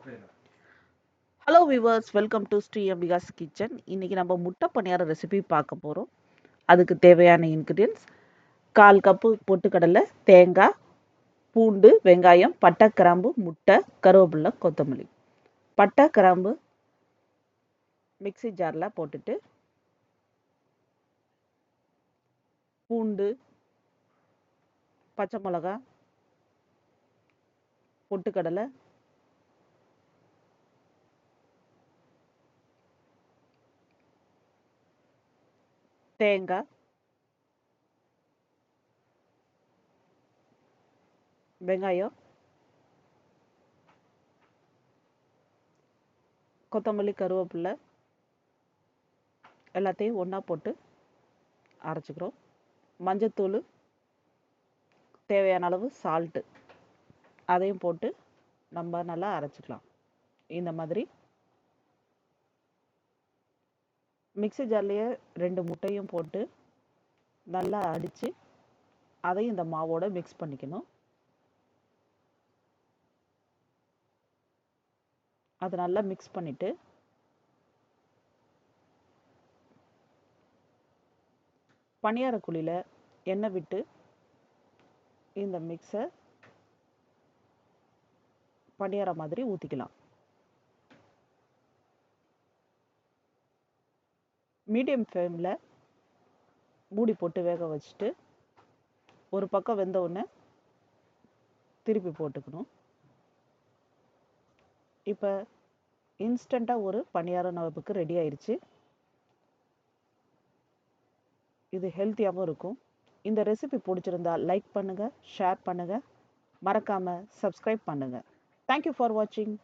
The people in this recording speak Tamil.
Hello viewers, welcome to Sri Ambika's Kitchen. இன்றைக்கி நம்ம முட்டை பணியார ரெசிபி பார்க்க போகிறோம். அதுக்கு தேவையான இன்க்ரீடியன்ஸ்: 1/4 கப்பு பொட்டுக்கடலை, தேங்காய், பூண்டு, வெங்காயம், பட்டை, கிராம்பு, முட்டை, கருவேப்பிலை, கொத்தமல்லி. பட்டை, கிராம்பு மிக்ஸி ஜாரில் போட்டுட்டு, பூண்டு, பச்சை மிளகாய், பொட்டுக்கடலை, தேங்காய், வெங்காயம், கொத்தமல்லி, கருவேப்பிலை எல்லாத்தையும் ஒன்றா போட்டு அரைச்சிக்கிறோம். மஞ்சத்தூள், தேவையான அளவு சால்ட்டு அதையும் போட்டு நம்ம நல்லா அரைச்சிக்கலாம். இந்த மாதிரி மிக்ஸி ஜார்லேயே 2 முட்டையும் போட்டு நல்லா அடித்து அதையும் இந்த மாவோட மிக்ஸ் பண்ணிக்கணும். அதை நல்லா மிக்ஸ் பண்ணிவிட்டு பணியார குழியில் எண்ணெய் விட்டு இந்த மிக்ஸை பணியார மாதிரி ஊற்றிக்கலாம். மீடியம் ஃப்ளேமில் மூடி போட்டு வேக வச்சுட்டு ஒரு பக்கம் வெந்த உடனே திருப்பி போட்டுக்கணும். இப்போ இன்ஸ்டண்ட்டாக ஒரு பணியார நமக்கு ரெடி ஆயிடுச்சு. இது ஹெல்த்தியாகவும் இருக்கும். இந்த ரெசிபி பிடிச்சிருந்தா லைக் பண்ணுங்கள், ஷேர் பண்ணுங்கள், மறக்காமல் சப்ஸ்கிரைப் பண்ணுங்கள். தேங்க்யூ ஃபார் வாட்சிங்.